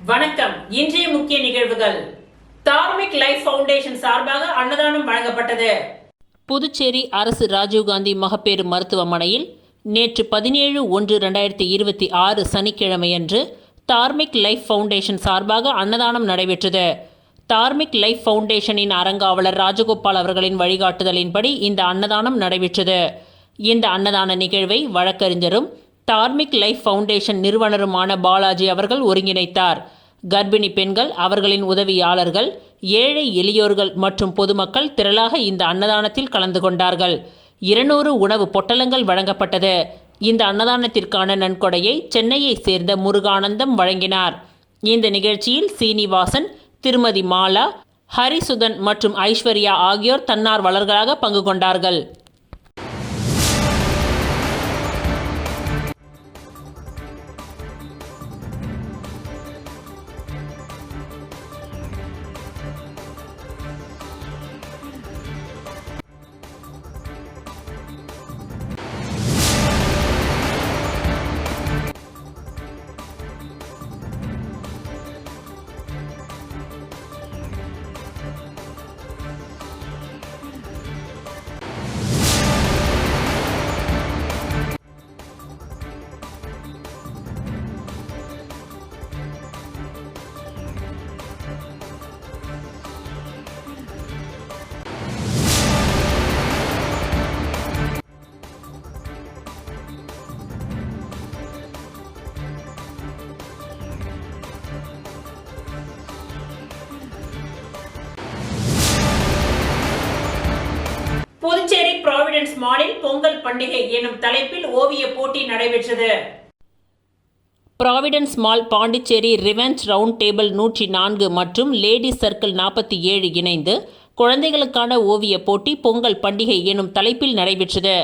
வணக்கம். இன்றைய முக்கிய நிகழ்வுகள். தார்மிக் லைஃப் ஃபவுண்டேஷன் சார்பாக அன்னதானம் வழங்கப்பட்டது. புதுச்சேரி அரசு ராஜீவ்காந்தி மகப்பேறு மருத்துவமனையில் நேற்று 17/1/2026 சனிக்கிழமையன்று தார்மிக் லைஃப் ஃபவுண்டேஷன் சார்பாக அன்னதானம் நடைபெற்றது. தார்மிக் லைஃப் ஃபவுண்டேஷனின் அறங்காவலர் ராஜகோபால் அவர்களின் வழிகாட்டுதலின்படி இந்த அன்னதானம் நடைபெற்றது. இந்த அன்னதான நிகழ்வை வழக்கறிஞரும் தார்மிக் லைஃப் ஃபவுண்டேஷன் நிறுவனருமான பாலாஜி அவர்கள் ஒருங்கிணைத்தார். கர்ப்பிணி பெண்கள், அவர்களின் உதவியாளர்கள், ஏழை எளியோர்கள் மற்றும் பொதுமக்கள் திரளாக இந்த அன்னதானத்தில் கலந்து கொண்டார்கள். 200 உணவு பொட்டலங்கள் வழங்கப்பட்டது. இந்த அன்னதானத்திற்கான நன்கொடையை சென்னையை சேர்ந்த முருகானந்தம் வழங்கினார். இந்த நிகழ்ச்சியில் சீனிவாசன், திருமதி மாலா, ஹரிசுதன் மற்றும் ஐஸ்வர்யா ஆகியோர் தன்னார்வலர்களாக பங்கு கொண்டார்கள். புதுச்சேரி ப்ராவிடன்ஸ் மாலில் பொங்கல் பண்டிகை எனும் தலைப்பில் ஓவிய போட்டி நடைபெற்றது. Providence mall, Pondicherry revenge round table 104 மற்றும் லேடிஸ் சர்க்கிள் 47 இணைந்து குழந்தைகளுக்கான ஓவிய போட்டி பொங்கல் பண்டிகை எனும் தலைப்பில் நடைபெற்றது.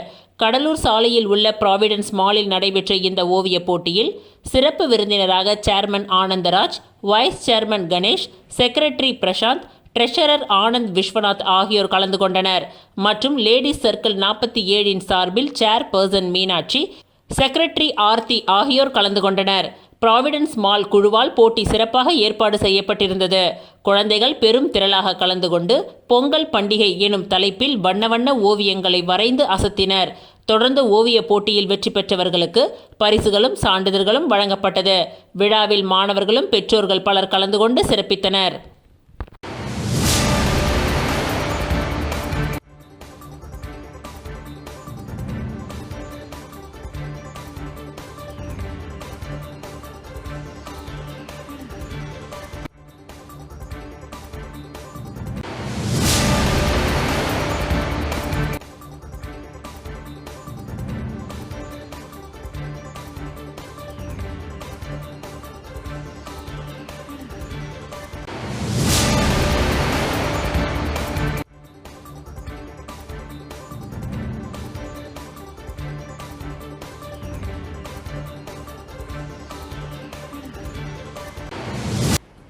கடலூர் சாலையில் உள்ள ப்ராவிடன்ஸ் மாலில் நடைபெற்ற இந்த ஓவிய போட்டியில் சிறப்பு விருந்தினராக chairman Anandraj, vice chairman Ganesh, secretary Prashanth, treasurer Anand Viswanath ஆகியோர் கலந்து கொண்டனர். மற்றும் லேடிஸ் சர்க்கிள் 47 சார்பில் சேர்பர்சன் மீனாட்சி, செக்ரட்டரி ஆர்த்தி ஆகியோர் கலந்து கொண்டனர். ப்ராவிடன்ஸ் மால் குழுவால் போட்டி சிறப்பாக ஏற்பாடு செய்யப்பட்டிருந்தது. குழந்தைகள் பெரும் திரளாக கலந்து கொண்டு பொங்கல் பண்டிகை எனும் தலைப்பில் வண்ண வண்ண ஓவியங்களை வரைந்து அசத்தினர். தொடர்ந்து ஓவிய போட்டியில் வெற்றி பெற்றவர்களுக்கு பரிசுகளும் சான்றிதழ்களும் வழங்கப்பட்டது. விழாவில் மாணவர்களும் பெற்றோர்கள் பலர் கலந்து கொண்டு சிறப்பித்தனர்.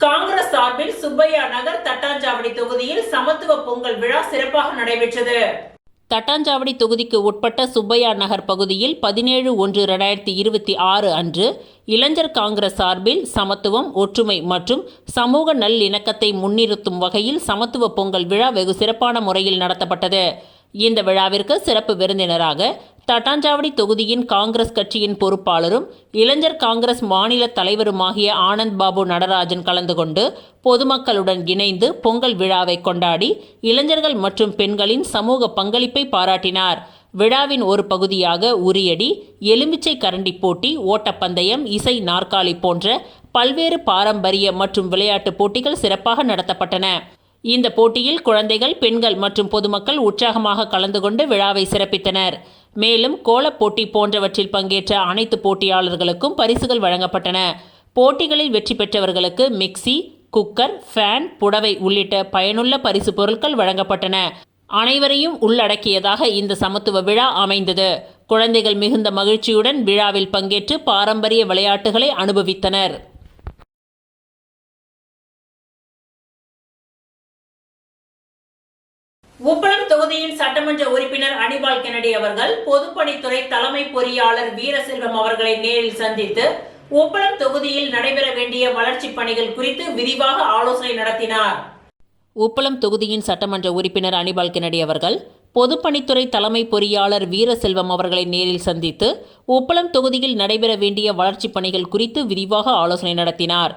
காங்கிரஸ் சார்பில் சுப்பையா நகர் தட்டாஞ்சாவடி தொகுதியில் சமத்துவ பொங்கல் விழா சிறப்பாக நடைபெற்றது. தட்டாஞ்சாவடி தொகுதிக்கு உட்பட்ட சுப்பையா நகர் பகுதியில் 17/1/2026 அன்று இளைஞர் காங்கிரஸ் சார்பில் சமத்துவம், ஒற்றுமை மற்றும் சமூக நல்லிணக்கத்தை முன்னிறுத்தும் வகையில் சமத்துவ பொங்கல் விழா வெகு சிறப்பான முறையில் நடத்தப்பட்டது. இந்த விழாவிற்கு சிறப்பு விருந்தினராக தட்டாஞ்சாவடி தொகுதியின் காங்கிரஸ் கட்சியின் பொறுப்பாளரும் இளைஞர் காங்கிரஸ் மாநில தலைவருமாகிய ஆனந்த் பாபு நடராஜன் கலந்து கொண்டு பொதுமக்களுடன் இணைந்து பொங்கல் விழாவை கொண்டாடி இளைஞர்கள் மற்றும் பெண்களின் சமூக பங்களிப்பை பாராட்டினார். விழாவின் ஒரு பகுதியாக உரியடி, எலுமிச்சை கரண்டி போட்டி, ஓட்டப்பந்தயம், இசை நாற்காலி போன்ற பல்வேறு பாரம்பரிய மற்றும் விளையாட்டு போட்டிகள் சிறப்பாக நடத்தப்பட்டன. இந்த போட்டியில் குழந்தைகள், பெண்கள் மற்றும் பொதுமக்கள் உற்சாகமாக கலந்து கொண்டு விழாவை சிறப்பித்தனர். மேலும் கோலப்போட்டி போன்றவற்றில் பங்கேற்ற அனைத்து போட்டியாளர்களுக்கும் பரிசுகள் வழங்கப்பட்டன. போட்டிகளில் வெற்றி பெற்றவர்களுக்கு மிக்சி, குக்கர், ஃபேன், புடவை உள்ளிட்ட பயனுள்ள பரிசு பொருட்கள் வழங்கப்பட்டன. அனைவரையும் உள்ளடக்கியதாக இந்த சமத்துவ விழா அமைந்தது. குழந்தைகள் மிகுந்த மகிழ்ச்சியுடன் விழாவில் பங்கேற்று பாரம்பரிய விளையாட்டுகளை அனுபவித்தனர். உப்பளம் தொகுதியின் சட்டமன்ற உறுப்பினர் அனிபால் கென்னடி அவர்கள் பொதுப்பணித்துறை தலைமை பொறியாளர் வீரசெல்வம் அவர்களை நேரில் சந்தித்து உப்பளம் தொகுதியில் நடைபெற வேண்டிய வளர்ச்சிப் பணிகள் குறித்து விரிவாக ஆலோசனை நடத்தினார். உப்பளம் தொகுதியின் சட்டமன்ற உறுப்பினர் அனிபால் கென்னடி அவர்கள் பொதுப்பணித்துறை தலைமை பொறியாளர் வீரசெல்வம் அவர்களை நேரில் சந்தித்து உப்பளம் தொகுதியில் நடைபெற வேண்டிய வளர்ச்சிப் பணிகள் குறித்து விரிவாக ஆலோசனை நடத்தினார்.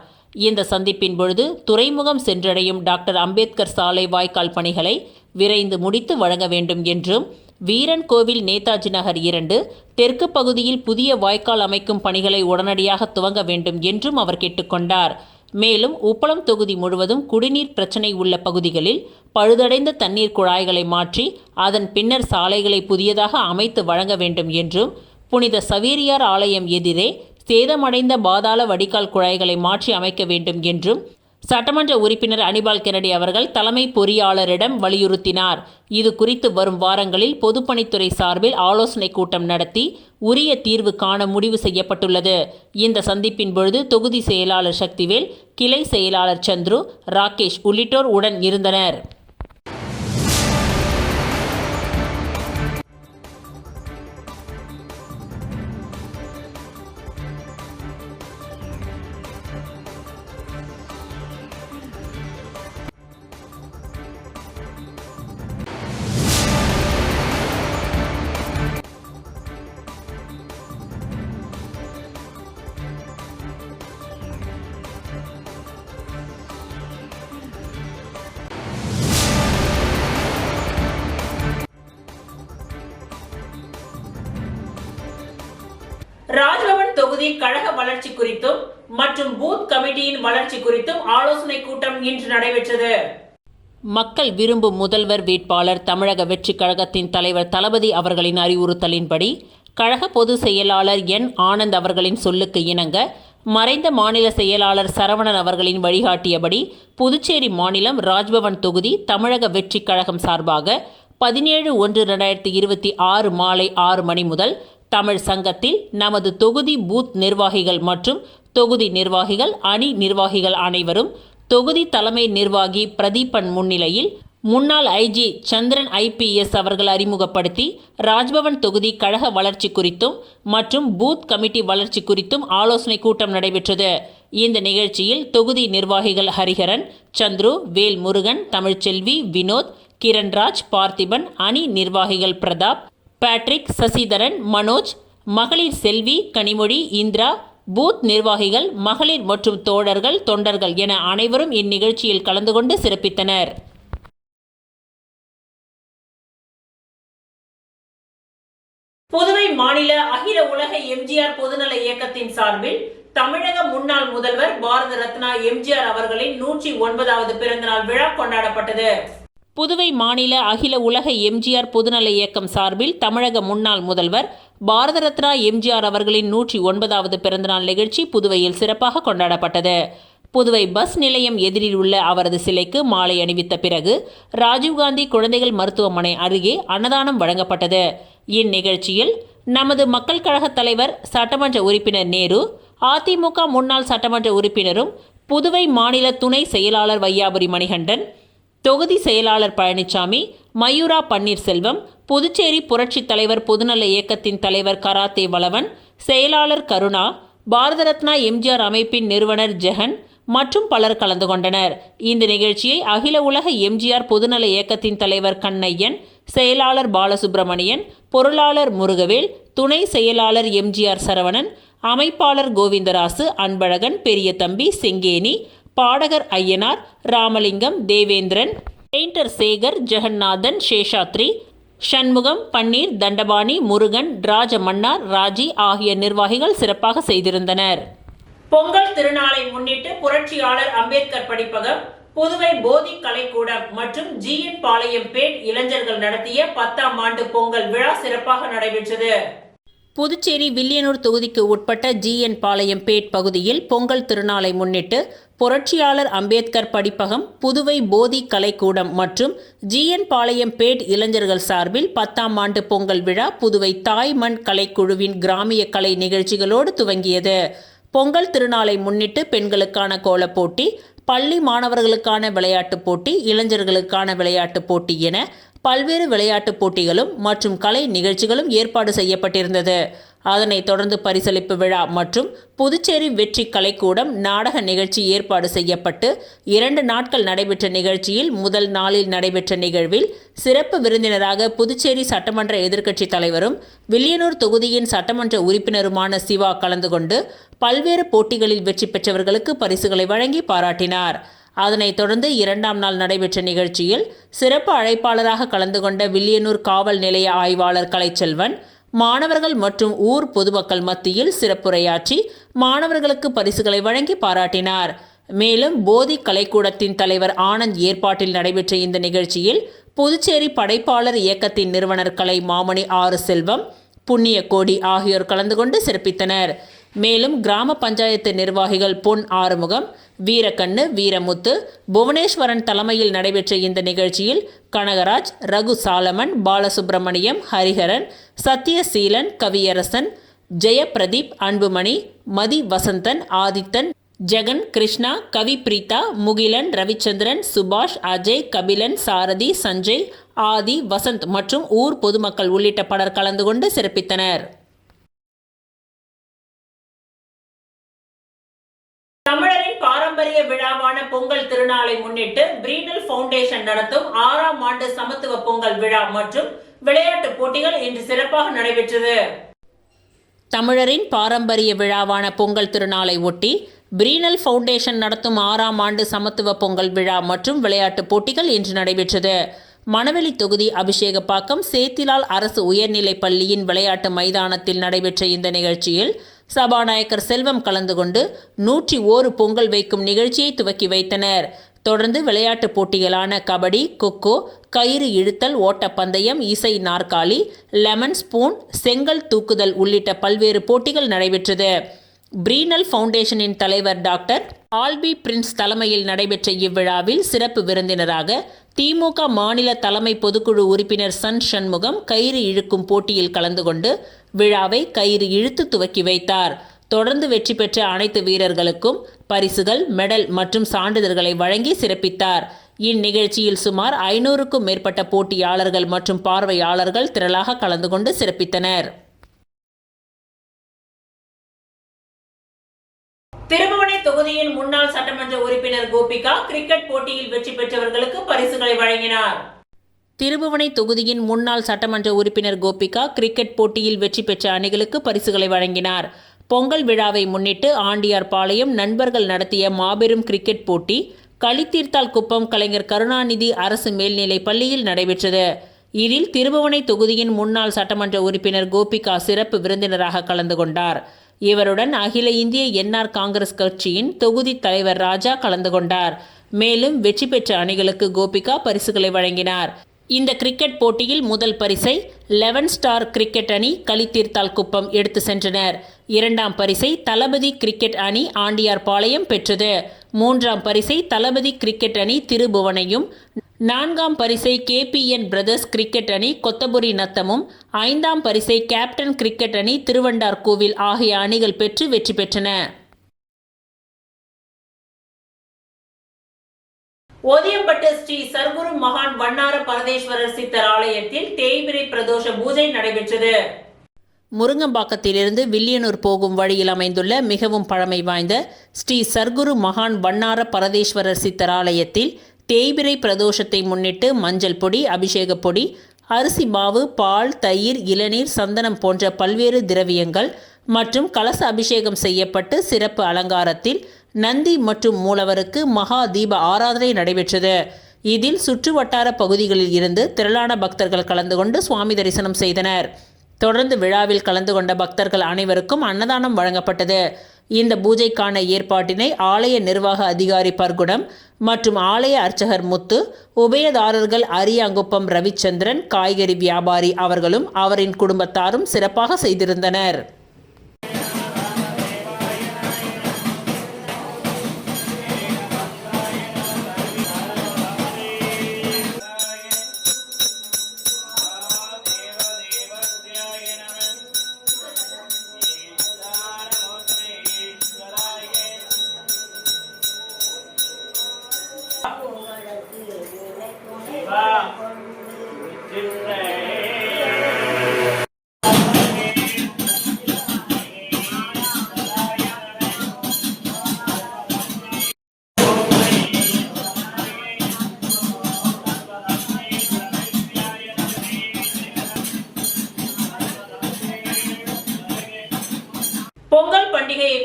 இந்த சந்திப்பின் பொழுது துறைமுகம் சென்றடையும் டாக்டர் அம்பேத்கர் சாலை வாய்க்கால் பணிகளை விரைந்து முடித்து வழங்க வேண்டும் என்றும், வீரன் கோவில் நேதாஜி நகர் 2 தெற்கு பகுதியில் புதிய வாய்க்கால் அமைக்கும் பணிகளை உடனடியாக துவங்க வேண்டும் என்றும் அவர் கேட்டுக்கொண்டார். மேலும் உப்பளம் தொகுதி முழுவதும் குடிநீர் பிரச்சினை உள்ள பகுதிகளில் பழுதடைந்த தண்ணீர் குழாய்களை மாற்றி அதன் பின்னர் சாலைகளை புதியதாக அமைத்து வழங்க வேண்டும் என்றும், புனித சவேரியார் ஆலயம் எதிரே சேதமடைந்த பாதாள வடிகால் குழாய்களை மாற்றி அமைக்க வேண்டும் என்றும் சட்டமன்ற உறுப்பினர் அனிபால் கென்னடி அவர்கள் தலைமை பொறியாளரிடம் வலியுறுத்தினார். இது குறித்து வரும் வாரங்களில் பொதுப்பணித்துறை சார்பில் ஆலோசனை கூட்டம் நடத்தி உரிய தீர்வு காண முடிவு செய்யப்பட்டுள்ளது. இந்த சந்திப்பின் பொழுது தொகுதி செயலாளர் சக்திவேல், கிளை செயலாளர் சந்துரு, ராகேஷ் உள்ளிட்டோர் உடன் இருந்தனர். ராஜ்பவன் தொகுதி கழக வளர்ச்சி குறித்தும் மற்றும் பூத் கமிட்டியின் வளர்ச்சி குறித்தும் ஆலோசனை கூட்டம் இன்று நடைபெற்றது. மக்கள் விரும்பும் முதல்வர் வேட்பாளர் தமிழக வெற்றிக் கழகத்தின் தலைவர் தளபதி அவர்களின் அறிவுறுத்தலின்படி கழக பொதுச் செயலாளர் என். ஆனந்த் அவர்களின் சொல்லுக்கு இணங்க மறைந்த மாநில செயலாளர் சரவணன் அவர்களின் வழிகாட்டியபடி புதுச்சேரி மாநிலம் ராஜ்பவன் தொகுதி தமிழக வெற்றிக் கழகம் சார்பாக 17/1/2026 மாலை 6 மணி முதல் தமிழ் சங்கத்தில் நமது தொகுதி பூத் நிர்வாகிகள் மற்றும் தொகுதி நிர்வாகிகள், அணி நிர்வாகிகள் அனைவரும் தொகுதி தலைமை நிர்வாகி பிரதீபன் முன்னிலையில் முன்னாள் ஐஜி சந்திரன் IPS அவர்கள் அறிமுகப்படுத்தி ராஜ்பவன் தொகுதி கழக வளர்ச்சி குறித்தும் மற்றும் பூத் கமிட்டி வளர்ச்சி குறித்தும் ஆலோசனை கூட்டம் நடைபெற்றது. இந்த நிகழ்ச்சியில் தொகுதி நிர்வாகிகள் ஹரிஹரன், சந்துரு, வேல்முருகன், தமிழ்ச்செல்வி, வினோத், கிரண்ராஜ், பார்த்திபன், அணி நிர்வாகிகள் பிரதாப், பேட்ரிக், சசிதரன், மனோஜ், மகளிர் செல்வி, கனிமொழி, இந்திரா, பூத் நிர்வாகிகள், மகளிர் மற்றும் தோழர்கள், தொண்டர்கள் என அனைவரும் இந்நிகழ்ச்சியில் கலந்து கொண்டு சிறப்பித்தனர். புதுவை மாநில அகில உலக எம்ஜிஆர் பொதுநல இயக்கத்தின் சார்பில் தமிழக முன்னாள் முதல்வர் பாரத ரத்னா எம்ஜிஆர் அவர்களின் 109வது பிறந்தநாள் விழா கொண்டாடப்பட்டது. புதுவை மாநில அகில உலக எம்ஜிஆர் பொதுநல இயக்கம் சார்பில் தமிழக முன்னாள் முதல்வர் பாரத ரத்னா எம்ஜிஆர் அவர்களின் 109வது பிறந்தநாள் நிகழ்ச்சி புதுவையில் சிறப்பாக கொண்டாடப்பட்டது. புதுவை பஸ் நிலையம் எதிரில் உள்ள அவரது சிலைக்கு மாலை அணிவித்த பிறகு ராஜீவ்காந்தி குழந்தைகள் மருத்துவமனை அருகே அன்னதானம் வழங்கப்பட்டது. இந்நிகழ்ச்சியில் நமது மக்கள் கழக தலைவர் சட்டமன்ற உறுப்பினர் நேரு, அதிமுக முன்னாள் சட்டமன்ற உறுப்பினரும் புதுவை மாநில துணை செயலாளர் வையாபுரி மணிகண்டன், தொகுதி செயலாளர் பழனிசாமி, மயூரா பன்னீர்செல்வம், புதுச்சேரி புரட்சித் தலைவர் பொதுநல இயக்கத்தின் தலைவர் கராத்தே வளவன், செயலாளர் கருணா, பாரத ரத்னா எம்ஜிஆர் அமைப்பின் நிறுவனர் ஜெகன் மற்றும் பலர் கலந்து கொண்டனர். இந்த நிகழ்ச்சியை அகில உலக எம்ஜிஆர் பொதுநல இயக்கத்தின் தலைவர் கண்ணையன், செயலாளர் பாலசுப்ரமணியன், பொருளாளர் முருகவேல், துணை செயலாளர் எம்ஜிஆர் சரவணன், அமைப்பாளர் கோவிந்தராசு, அன்பழகன், பெரியதம்பி, செங்கேனி, பாடகர் ஐயனார், ராமலிங்கம், தேவேந்திரன், பெயிண்டர் சேகர், ஜெகநாதன், சேஷாத்ரி, சண்முகம், பன்னீர், தண்டபாணி, முருகன், ராஜமன்னார், ராஜி ஆகிய நிர்வாகிகள் சிறப்பாக செய்திருந்தனர். பொங்கல் திருநாளை முன்னிட்டு புரட்சியாளர் அம்பேத்கர் படிப்பகம், புதுவை போதி கலைக்கூடம் மற்றும் GN பாளையம்பேட் இளைஞர்கள் நடத்திய 10ஆம் ஆண்டு பொங்கல் விழா சிறப்பாக நடைபெற்றது. புதுச்சேரி வில்லியனூர் தொகுதிக்கு உட்பட்ட GN பாளையம்பேட் பகுதியில் பொங்கல் திருநாளை முன்னிட்டு புரட்சியாளர் அம்பேத்கர் படிப்பகம், புதுவை போதி கலைக்கூடம் மற்றும் GN பாளையம்பேட் இளைஞர்கள் சார்பில் 10ஆம் ஆண்டு பொங்கல் விழா புதுவை தாய்மண் கலைக்குழுவின் கிராமிய கலை நிகழ்ச்சிகளோடு துவங்கியது. பொங்கல் திருநாளை முன்னிட்டு பெண்களுக்கான கோலப்போட்டி, பள்ளி மாணவர்களுக்கான விளையாட்டுப் போட்டி, இளைஞர்களுக்கான விளையாட்டுப் போட்டி என பல்வேறு விளையாட்டுப் போட்டிகளும் மற்றும் கலை நிகழ்ச்சிகளும் ஏற்பாடு செய்யப்பட்டிருந்தது. அதனைத் தொடர்ந்து பரிசளிப்பு விழா மற்றும் புதுச்சேரி வெற்றி கலைக்கூடம் நாடக நிகழ்ச்சி ஏற்பாடு செய்யப்பட்டு 2 நாட்கள் நடைபெற்ற நிகழ்ச்சியில் முதல் நாளில் நடைபெற்ற நிகழ்வில் சிறப்பு விருந்தினராக புதுச்சேரி சட்டமன்ற எதிர்க்கட்சித் தலைவரும் வில்லியனூர் தொகுதியின் சட்டமன்ற உறுப்பினருமான சிவா கலந்து கொண்டு பல்வேறு போட்டிகளில் வெற்றி பெற்றவர்களுக்கு பரிசுகளை வழங்கி பாராட்டினார். அதனைத் தொடர்ந்து 2ஆம் நாள் நடைபெற்ற நிகழ்ச்சியில் சிறப்பு அழைப்பாளராக கலந்து கொண்ட வில்லியனூர் காவல் நிலைய ஆய்வாளர் கலைச்செல்வன் மாணவர்கள் மற்றும் ஊர் பொதுமக்கள் மத்தியில் சிறப்புரையாற்றி மாணவர்களுக்கு பரிசுகளை வழங்கி பாராட்டினார். மேலும் போதி கலைக்கூடத்தின் தலைவர் ஆனந்த் ஏற்பாட்டில் நடைபெற்ற இந்த நிகழ்ச்சியில் புதுச்சேரி படைப்பாளர் இயக்கத்தின் நிறுவனர் கலை மாமணி ஆறு செல்வம், புண்ணிய கோடி ஆகியோர் கலந்து கொண்டு சிறப்பித்தனர். மேலும் கிராம பஞ்சாயத்து நிர்வாகிகள் பொன் ஆறுமுகம், வீரக்கண்ணு, வீரமுத்து, புவனேஸ்வரன் தலைமையில் நடைபெற்ற இந்த நிகழ்ச்சியில் கனகராஜ், ரகு சாலமன், பாலசுப்ரமணியம், ஹரிஹரன், சத்யசீலன், கவியரசன், ஜெயப்பிரதீப், அன்புமணி, மதி வசந்தன், ஆதித்தன், ஜெகன், கிருஷ்ணா, கவி பிரீதா, முகிலன், ரவிச்சந்திரன், சுபாஷ், அஜய், கபிலன், சாரதி, சஞ்சய், ஆதி, வசந்த் மற்றும் ஊர் பொதுமக்கள் உள்ளிட்ட பலர் கலந்து கொண்டு சிறப்பித்தனர். தமிழரின் பாரம்பரிய விழாவான பொங்கல் திருநாளை முன்னிட்டு பிரீனல் பவுண்டேஷன் நடத்தும் 6ஆம் ஆண்டு சமத்துவ பொங்கல் விழா மற்றும் விளையாட்டு போட்டிகள் இன்று சிறப்பாக நடைபெற்றது. தமிழரின் பாரம்பரிய விழாவான பொங்கல் திருநாளை ஒட்டி பிரீனல் பவுண்டேஷன் நடத்தும் 6ஆம் ஆண்டு சமத்துவ பொங்கல் விழா மற்றும் விளையாட்டுப் போட்டிகள் இன்று நடைபெற்றது. மணவெளி தொகுதி அபிஷேகப்பாக்கம் சேத்திலால் அரசு உயர்நிலைப் பள்ளியின் விளையாட்டு மைதானத்தில் நடைபெற்ற இந்த நிகழ்ச்சியில் சபாநாயகர் செல்வம் கலந்து கொண்டு 101 பொங்கல் வைக்கும் நிகழ்ச்சியை துவக்கி வைத்தனர். தொடர்ந்து விளையாட்டுப் போட்டிகளான கபடி, கொக்கோ, கயிறு இழுத்தல், ஓட்டப்பந்தயம், இசை நாற்காலி, லெமன் ஸ்பூன், செங்கல் தூக்குதல் உள்ளிட்ட பல்வேறு போட்டிகள் நடைபெற்றது. பிரீனல் பவுண்டேஷனின் தலைவர் டாக்டர் ஆல்பி பிரின்ஸ் தலைமையில் நடைபெற்ற இவ்விழாவில் சிறப்பு விருந்தினராக திமுக மாநில தலைமை பொதுக்குழு உறுப்பினர் சன் சண்முகம் கயிறு இழுக்கும் போட்டியில் கலந்து கொண்டு விழாவை கயிறு இழுத்து துவக்கி வைத்தார். தொடர்ந்து வெற்றி பெற்ற அனைத்து வீரர்களுக்கும் பரிசுகள், மெடல் மற்றும் சான்றிதழ்களை வழங்கி சிறப்பித்தார். இந்நிகழ்ச்சியில் சுமார் 500க்கும் மேற்பட்ட போட்டியாளர்கள் மற்றும் பார்வையாளர்கள் திரளாக கலந்து கொண்டு சிறப்பித்தனர். திருபுவனை தொகுதியின் முன்னாள் சட்டமன்ற உறுப்பினர் கோபிகா கிரிக்கெட் போட்டியில் வெற்றி பெற்றவர்களுக்கு பரிசுகளை வழங்கினார். திருபுவனை தொகுதியின் முன்னாள் சட்டமன்ற உறுப்பினர் கோபிகா கிரிக்கெட் போட்டியில் வெற்றி பெற்ற அணிகளுக்கு பரிசுகளை வழங்கினார். பொங்கல் விழாவை முன்னிட்டு ஆண்டியார்பாளையம் நண்பர்கள் நடத்திய மாபெரும் கிரிக்கெட் போட்டி களித்தீர்த்தால் குப்பம் கலைஞர் கருணாநிதி அரசு மேல்நிலைப் பள்ளியில் நடைபெற்றது. இதில் திருபுவனை தொகுதியின் முன்னாள் சட்டமன்ற உறுப்பினர் கோபிகா சிறப்பு விருந்தினராக கலந்து கொண்டார். இவருடன் அகில இந்திய என்ஆர் காங்கிரஸ் கட்சியின் தொகுதி தலைவர் ராஜா கலந்து கொண்டார். மேலும் வெற்றி பெற்ற அணிகளுக்கு கோபிகா பரிசுகளை வழங்கினார். இந்த கிரிக்கெட் போட்டியில் முதல் பரிசை 11 ஸ்டார் கிரிக்கெட் அணி களித்தீர்த்தால் குப்பம் எடுத்து சென்றனர். 2ஆம் பரிசை தளபதி கிரிக்கெட் அணி ஆண்டியார்பாளையம் பெற்றது. 3ஆம் பரிசை தளபதி கிரிக்கெட் அணி திருபுவனையும், 4ஆம் பரிசை KPN பிரதர்ஸ் கிரிக்கெட் அணி கொத்தபுரி நத்தமும், 5ஆம் பரிசை கேப்டன் கிரிக்கெட் அணி திருவண்டார் கோவில் ஆகிய அணிகள் பெற்று வெற்றி பெற்றன. ஓதியம்பட்டு ஸ்ரீ சர்க்குரு மகான் வண்ணார பரதேஸ்வரர் சித்தர் ஆலயத்தில் தேய்பிறை பிரதோஷ பூஜை நடைபெற்றது. முருங்கம்பாக்கத்திலிருந்து வில்லியனூர் போகும் வழியில் அமைந்துள்ள மிகவும் பழமை வாய்ந்த ஸ்ரீ சர்க்குரு மகான் வண்ணார பரதேஸ்வரர் சித்தர் ஆலயத்தில் தேய்பிறை பிரதோஷத்தை முன்னிட்டு மஞ்சள் பொடி, அபிஷேக பொடி, அரிசி மாவு, பால், தயிர், இளநீர், சந்தனம் போன்ற பல்வேறு திரவியங்கள் மற்றும் கலச அபிஷேகம் செய்யப்பட்டு சிறப்பு அலங்காரத்தில் நந்தி மற்றும் மூலவருக்கு மகா தீப ஆராதனை நடைபெற்றது. இதில் சுற்றுவட்டார பகுதிகளில் இருந்து திரளான பக்தர்கள் கலந்து கொண்டு சுவாமி தரிசனம் செய்தனர். தொடர்ந்து விழாவில் கலந்து கொண்ட பக்தர்கள் அனைவருக்கும் அன்னதானம் வழங்கப்பட்டது. இந்த பூஜைக்கான ஏற்பாட்டினை ஆலய நிர்வாக அதிகாரி பர்குடம் மற்றும் ஆலய அர்ச்சகர் முத்து, உபயதாரர்கள் அரியாங்குப்பம் ரவிச்சந்திரன், காய்கறி வியாபாரி அவர்களும் அவரின் குடும்பத்தாரும் சிறப்பாக செய்திருந்தனர்.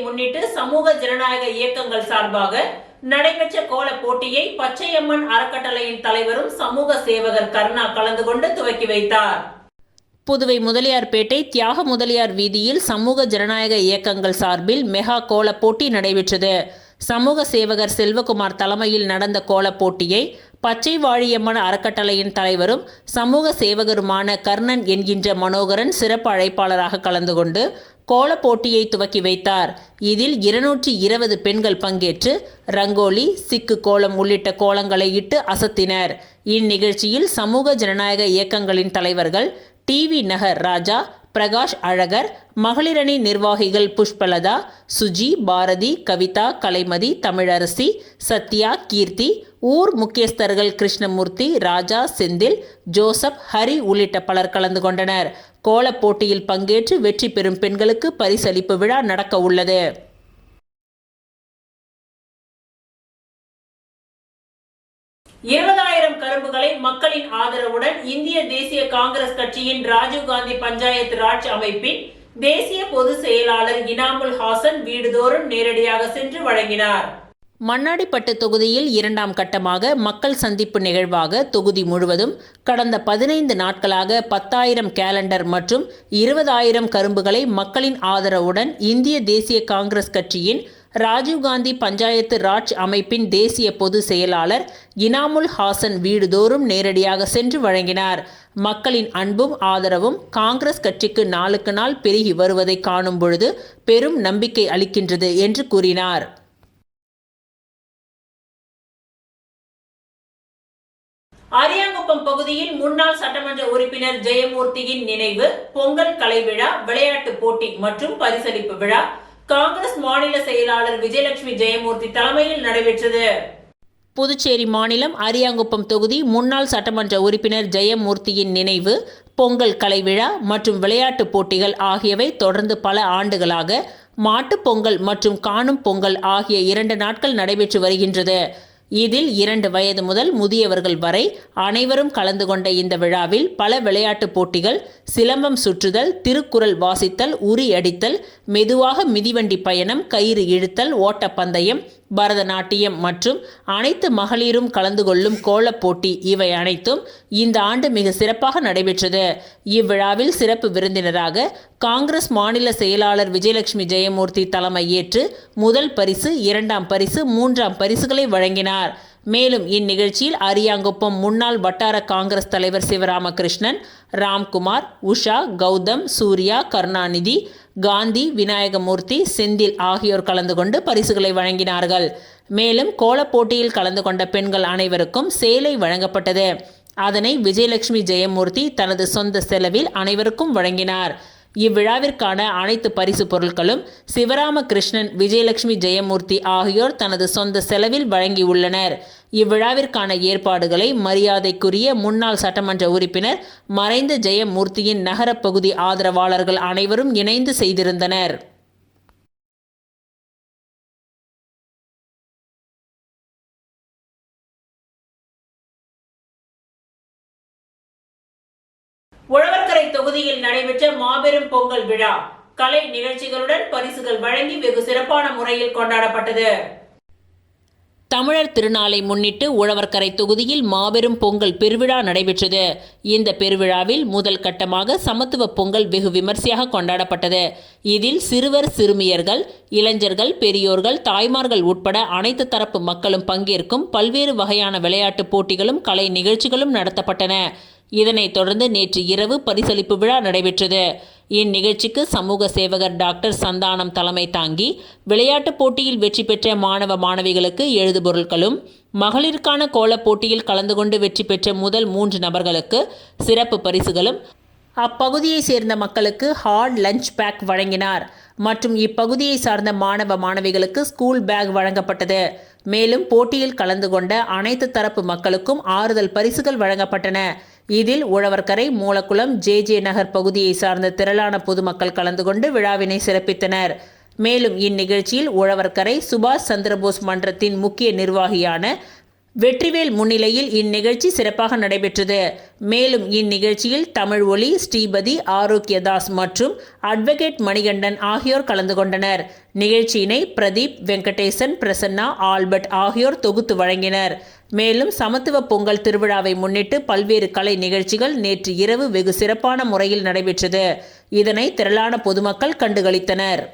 முன்னிட்டு சமூக ஜனநாயக இயக்கங்கள் சார்பாக நடைபெற்ற கோல போட்டியை பச்சையம்மன் அறக்கட்டளையின் தலைவரும் சமூக சேவகர் கருணா கலந்து கொண்டு துவக்கி வைத்தார். புதுவை முதலியார்பேட்டை தியாக முதலியார் வீதியில் சமூக ஜனநாயக இயக்கங்கள் சார்பில் மெகா கோலப் போட்டி நடைபெற்றது. சமூக சேவகர் செல்வகுமார் தலைமையில் நடந்த கோலப் போட்டியை பச்சை வாழியம்மன் அறக்கட்டளையின் தலைவரும் சமூக சேவகருமான கர்ணன் என்கின்ற மனோகரன் சிறப்பு அழைப்பாளராக கலந்து கொண்டு கோலப் போட்டியை துவக்கி வைத்தார். இதில் 220 பெண்கள் பங்கேற்று ரங்கோலி, சிக்கு கோலம் உள்ளிட்ட கோலங்களை இட்டு அசத்தினர். இந்நிகழ்ச்சியில் சமூக ஜனநாயக இயக்கங்களின் தலைவர்கள் டிவி நகர் ராஜா, பிரகாஷ் அழகர், மகளிரணி நிர்வாகிகள் புஷ்பலதா, சுஜி, பாரதி, கவிதா, கலைமதி, தமிழரசி, சத்யா, கீர்த்தி, ஊர் முக்கியஸ்தர்கள் கிருஷ்ணமூர்த்தி, ராஜா, செந்தில், ஜோசப், ஹரி உள்ளிட்ட பலர் கலந்து கொண்டனர். கோலப் போட்டியில் பங்கேற்று வெற்றி பெறும் பெண்களுக்கு பரிசளிப்பு விழா நடக்க உள்ளது. கரும்புகளை மக்களின் ஆதரவுடன் இந்திய தேசிய காங்கிரஸ் கட்சியின் ராஜீவ்காந்தி பஞ்சாயத்து ராஜ் அமைப்பின் தேசிய பொதுச் செயலாளர் இனாமுல் ஹாசன் வீடுதோறும் நேரடியாக சென்று வழங்கினார். மண்ணாடிப்பட்டு தொகுதியில் 2ஆம் கட்டமாக மக்கள் சந்திப்பு நிகழ்வாக தொகுதி முழுவதும் கடந்த 15 நாட்களாக 10,000 கேலண்டர் மற்றும் 20,000 கரும்புகளை மக்களின் ஆதரவுடன் இந்திய தேசிய காங்கிரஸ் கட்சியின் ராஜீவ்காந்தி பஞ்சாயத்து ராஜ் அமைப்பின் தேசிய பொதுச் செயலாளர் இனாமுல் ஹாசன் வீடுதோறும் நேரடியாக சென்று வழங்கினார். மக்களின் அன்பும் ஆதரவும் காங்கிரஸ் கட்சிக்கு நாளுக்கு நாள் பெருகி வருவதை காணும் பொழுது பெரும் நம்பிக்கை அளிக்கின்றது என்று கூறினார். அரியாங்குப்பம் பகுதியில் முன்னாள் சட்டமன்ற உறுப்பினர் ஜெயமூர்த்தியின் நினைவு பொங்கல் கலை விழா, விளையாட்டு போட்டி மற்றும் பரிசளிப்பு விழா காங்கிரஸ் மாநில செயலாளர் விஜயலட்சுமி ஜெயமூர்த்தி தலைமையில் நடைபெற்றது. புதுச்சேரி மாநிலம் அரியாங்குப்பம் தொகுதி முன்னாள் சட்டமன்ற உறுப்பினர் ஜெயமூர்த்தியின் நினைவு பொங்கல் கலை விழா மற்றும் விளையாட்டு போட்டிகள் ஆகியவை தொடர்ந்து பல ஆண்டுகளாக மாட்டுப் பொங்கல் மற்றும் காணும் பொங்கல் ஆகிய 2 நாட்கள் நடைபெற்று வருகின்றது. இதில் 2 வயது முதல் முதியவர்கள் வரை அனைவரும் கலந்து கொண்ட இந்த விழாவில் பல விளையாட்டுப் போட்டிகள், சிலம்பம் சுற்றுதல், திருக்குறள் வாசித்தல், உரி அடித்தல், மெதுவாக மிதிவண்டி பயணம், கயிறு இழுத்தல், ஓட்டப்பந்தயம், பரதநாட்டியம் மற்றும் அனைத்து மகளிரும் கலந்து கொள்ளும் கோலப் போட்டி இவை அனைத்தும் இந்த ஆண்டு மிக சிறப்பாக நடைபெற்றது. இவ்விழாவில் சிறப்பு விருந்தினராக காங்கிரஸ் மாநில செயலாளர் விஜயலட்சுமி ஜெயமூர்த்தி தலைமை ஏற்று முதல் பரிசு, 2ஆம் பரிசு, 3ஆம் பரிசுகளை வழங்கினார். மேலும் இந்நிகழ்ச்சியில் அரியாங்குப்பம் முன்னாள் வட்டார காங்கிரஸ் தலைவர் சிவராமகிருஷ்ணன், ராம்குமார், உஷா, கௌதம், சூர்யா, கருணாநிதி, காந்தி, விநாயகமூர்த்தி, செந்தில் ஆகியோர் கலந்து கொண்டு பரிசுகளை வழங்கினார்கள். மேலும் கோலப் போட்டியில் கலந்து கொண்ட பெண்கள் அனைவருக்கும் சேலை வழங்கப்பட்டது. அதனை விஜயலட்சுமி ஜெயமூர்த்தி தனது சொந்த செலவில் அனைவருக்கும் வழங்கினார். இவ்விழாவிற்கான அனைத்து பரிசு பொருட்களும் சிவராமகிருஷ்ணன், விஜயலட்சுமி ஜெயமூர்த்தி ஆகியோர் தனது சொந்த செலவில் வழங்கியுள்ளனர். இவ்விழாவிற்கான ஏற்பாடுகளை மரியாதைக்குரிய முன்னாள் சட்டமன்ற உறுப்பினர் மறைந்த ஜெயமூர்த்தியின் நகரப் பகுதி ஆதரவாளர்கள் அனைவரும் இணைந்து செய்திருந்தனர். உழவர்கரை தொகுதியில் நடைபெற்ற மாபெரும் பொங்கல் விழா கலை நிகழ்ச்சிகளுடன் பரிசுகள் வழங்கி வெகு சிறப்பான முறையில் கொண்டாடப்பட்டது. தமிழர் திருநாளை முன்னிட்டு உழவர்கரை தொகுதியில் மாபெரும் பொங்கல் பெருவிழா நடைபெற்றது. இந்த பெருவிழாவில் முதல் கட்டமாக சமத்துவ பொங்கல் வெகு விமர்சையாக கொண்டாடப்பட்டது. இதில் சிறுவர், சிறுமியர்கள், இளைஞர்கள், பெரியோர்கள், தாய்மார்கள் உட்பட அனைத்து தரப்பு மக்களும் பங்கேற்கும் பல்வேறு வகையான விளையாட்டுப் போட்டிகளும் கலை நிகழ்ச்சிகளும் நடத்தப்பட்டன. இதனைத் தொடர்ந்து நேற்று இரவு பரிசளிப்பு விழா நடைபெற்றது. இந்நிகழ்ச்சிக்கு சமூக சேவகர் டாக்டர் சந்தானம் தலைமை தாங்கி விளையாட்டுப் போட்டியில் வெற்றி பெற்ற மாணவ மாணவிகளுக்கு எழுதுபொருட்களும், மகளிருக்கான கோலப் போட்டியில் கலந்து கொண்டு வெற்றி பெற்ற முதல் 3 நபர்களுக்கு சிறப்பு பரிசுகளும், அப்பகுதியை சேர்ந்த மக்களுக்கு ஹாட் லஞ்ச் பேக் வழங்கினார். மற்றும் இப்பகுதியை சார்ந்த மாணவ மாணவிகளுக்கு ஸ்கூல் பேக் வழங்கப்பட்டது. மேலும் போட்டியில் கலந்து கொண்ட அனைத்து தரப்பு மக்களுக்கும் ஆறுதல் பரிசுகள் வழங்கப்பட்டன. இதில் உழவர்கரை, மூலக்குளம், ஜே நகர் பகுதியை சார்ந்த திரளான பொதுமக்கள் கலந்து கொண்டு விழாவினை சிறப்பித்தனர். மேலும் இந்நிகழ்ச்சியில் உழவர்கரை சுபாஷ் சந்திரபோஸ் மன்றத்தின் முக்கிய நிர்வாகியான வெற்றிவேல் முன்னிலையில் இந்நிகழ்ச்சி சிறப்பாக நடைபெற்றது. மேலும் இந்நிகழ்ச்சியில் தமிழ் ஒலி, ஸ்ரீபதி, ஆரோக்கியதாஸ் மற்றும் அட்வொகேட் மணிகண்டன் ஆகியோர் கலந்து கொண்டனர். நிகழ்ச்சியினை பிரதீப், வெங்கடேசன், பிரசன்னா, ஆல்பர்ட் ஆகியோர் தொகுத்து வழங்கினர். மேலும் சமத்துவ பொங்கல் திருவிழாவை முன்னிட்டு பல்வேறு கலை நிகழ்ச்சிகள் நேற்று இரவு வெகு சிறப்பான முறையில் நடைபெற்றது. இதனை திரளான பொதுமக்கள் கண்டுகளித்தனர்.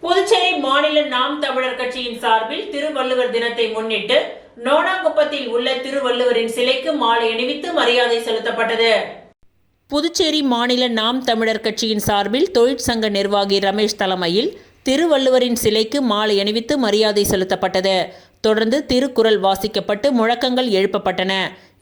புதுச்சேரி மாநில நாம் தமிழர் கட்சியின் சார்பில் திருவள்ளுவர் தினத்தை முன்னிட்டு நோனாங்குப்பத்தில் உள்ள திருவள்ளுவரின் சிலைக்கு மாலை அணிவித்து மரியாதை செலுத்தப்பட்டது. புதுச்சேரி மாநில நாம் தமிழர் கட்சியின் சார்பில் தொழிற்சங்க நிர்வாகி ரமேஷ் தலைமையில் திருவள்ளுவரின் சிலைக்கு மாலை அணிவித்து மரியாதை செலுத்தப்பட்டது. தொடர்ந்து திருக்குறள் வாசிக்கப்பட்டு முழக்கங்கள் எழுப்பப்பட்டன.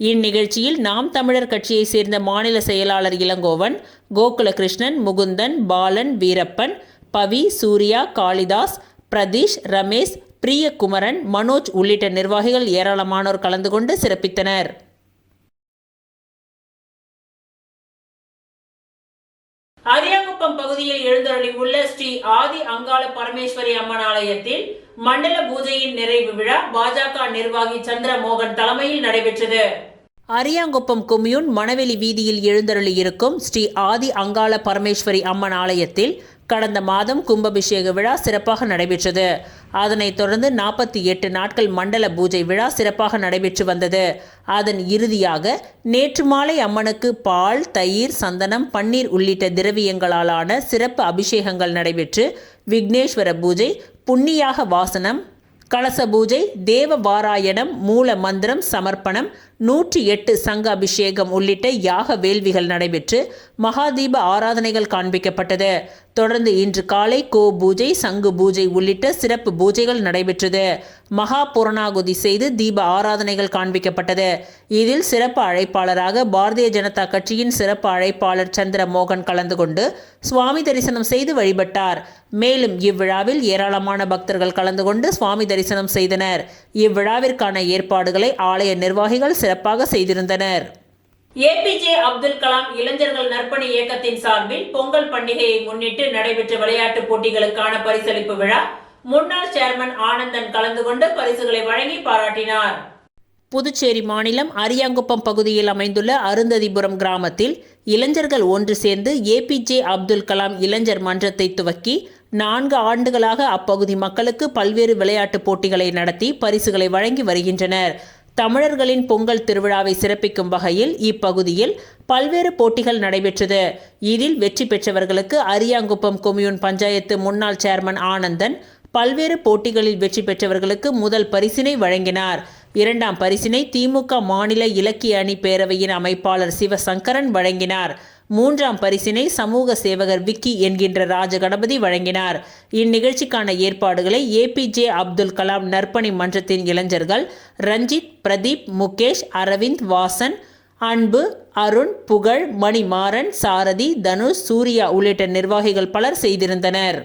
இந்நிகழ்ச்சியில் நாம் தமிழர் கட்சியை சேர்ந்த மாநில செயலாளர் இளங்கோவன், கோகுலகிருஷ்ணன், முகுந்தன், பாலன், வீரப்பன், பவி, சூர்யா, காளிதாஸ், பிரதீஷ், ரமேஷ், பிரியகுமரன், மனோஜ் உள்ளிட்ட நிர்வாகிகள் ஏராளமானோர் கலந்து கொண்டு சிறப்பித்தனர். அரியாங்குப்பம் பகுதியில் எழுந்தருளி உள்ள ஸ்ரீ ஆதி அங்காள பரமேஸ்வரி அம்மன் ஆலயத்தில் மண்டல பூஜையின் நிறைவு விழா பாஜக நிர்வாகி சந்திரமோகன் தலைமையில் நடைபெற்றது. அரியாங்குப்பம் கொம்யூன் மணவெளி வீதியில் எழுந்தருளி இருக்கும் ஸ்ரீ ஆதி அங்காள பரமேஸ்வரி அம்மன் ஆலயத்தில் கடந்த மாதம் கும்பாபிஷேக விழா சிறப்பாக நடைபெற்றது. அதனைத் தொடர்ந்து 48 நாட்கள் மண்டல பூஜை விழா சிறப்பாக நடைபெற்று வந்தது. அதன் இறுதியாக நேற்று மாலை அம்மனுக்கு பால், தயிர், சந்தனம், பன்னீர் உள்ளிட்ட திரவியங்களாலான சிறப்பு அபிஷேகங்கள் நடைபெற்று விக்னேஸ்வர பூஜை, புண்ணியாக வாசனம், கலச பூஜை, தேவ வாராயணம், மூல மந்திரம் சமர்ப்பணம், 108 சங்க அபிஷேகம் உள்ளிட்ட யாக வேள்விகள் நடைபெற்று மகாதீப ஆராதனைகள் காண்பிக்கப்பட்டது. தொடர்ந்து இன்று காலை கோ பூஜை, சங்கு பூஜை உள்ளிட்ட சிறப்பு பூஜைகள் நடைபெற்றது. மகா புரணாகுதி செய்து தீப ஆராதனைகள் காண்பிக்கப்பட்டது. இதில் சிறப்பு அழைப்பாளராக பாரதிய ஜனதா கட்சியின் சிறப்பு அழைப்பாளர் சந்திரமோகன் கலந்து கொண்டு சுவாமி தரிசனம் செய்து வழிபட்டார். மேலும் இவ்விழாவில் ஏராளமான பக்தர்கள் கலந்து கொண்டு சுவாமி தரிசனம் செய்தனர். இவ்விழாவிற்கான ஏற்பாடுகளை ஆலய நிர்வாகிகள் சிறப்பாக செய்திருந்தனர். ஏபிஜே அப்துல் கலாம் இளைஞர்கள் நற்பணி இயக்கத்தின் சார்பில் பொங்கல் பண்டிகையை முன்னிட்டு நடைபெற்ற விளையாட்டுப் போட்டிகளுக்கான பரிசளிப்பு விழா முன்னாள் சேர்மன் ஆனந்தன் கலந்து கொண்டு பரிசுகளை வழங்கி பாராட்டினார். புதுச்சேரி மாநிலம் அரியாங்குப்பம் பகுதியில் அமைந்துள்ள அருந்ததிபுரம் கிராமத்தில் இளைஞர்கள் ஒன்று சேர்ந்து ஏபிஜே அப்துல் கலாம் இளைஞர் மன்றத்தை துவக்கி 4 ஆண்டுகளாக அப்பகுதி மக்களுக்கு பல்வேறு விளையாட்டுப் போட்டிகளை நடத்தி பரிசுகளை வழங்கி வருகின்றனர். தமிழர்களின் பொங்கல் திருவிழாவை சிறப்பிக்கும் வகையில் இப்பகுதியில் பல்வேறு போட்டிகள் நடைபெற்றது. இதில் வெற்றி பெற்றவர்களுக்கு அரியாங்குப்பம் கொம்யூன் பஞ்சாயத்து முன்னாள் சேர்மன் ஆனந்தன் பல்வேறு போட்டிகளில் வெற்றி பெற்றவர்களுக்கு முதல் பரிசினை வழங்கினார். 2ஆம் பரிசினை திமுக மாநில இலக்கிய அணி பேரவையின் அமைப்பாளர் சிவசங்கரன் வழங்கினார். 3ஆம் பரிசினை சமூக சேவகர் விக்கி என்கின்ற ராஜகணபதி வழங்கினார். இந்நிகழ்ச்சிக்கான ஏற்பாடுகளை ஏபிஜே அப்துல் கலாம் நற்பணி மன்றத்தின் இளைஞர்கள் ரஞ்சித், பிரதீப், முகேஷ், அரவிந்த், வாசன், அன்பு, அருண், புகழ், மணிமாறன், சாரதி, தனுஷ், சூர்யா உள்ளிட்ட நிர்வாகிகள் பலர் செய்திருந்தனர்.